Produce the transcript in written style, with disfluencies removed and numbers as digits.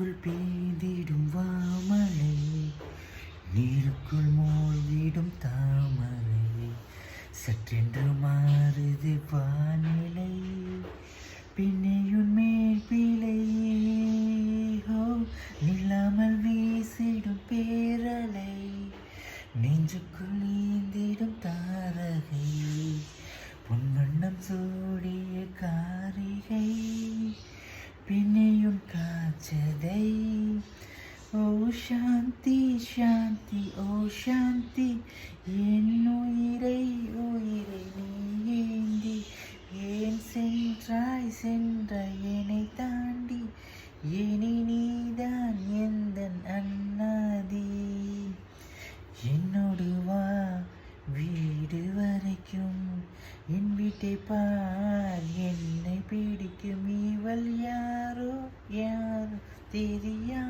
நெஞ்சுக்குள் பெய்திடும் வாமழை, நீருக்குள் மூழ்கிடும் தாமரை, சற்றென்று மாறுது வானிலை, பின்னையுன் மேல் பிழை. நில்லாமல் வீசிடும் பேரலை, நெஞ்சுக்குள் நீந்திடும் தாரகை, பொன்வண்ணம் சூடிய காரிகை, பின்னையும் காய்ச்சதை. ஓ சாந்தி சாந்தி ஓ சாந்தி, என் உயிரை உயிரை நீ ஏந்தி, ஏன் சென்றாய் என்னை தாண்டி, இனி நீதான் எந்தன் அண்ணாதி. என்னோடு வா வீடு வரைக்கும், என் வீட்டை பார் என்னை பிடிக்கும். இவள் யாரோ யாரோ தெரியா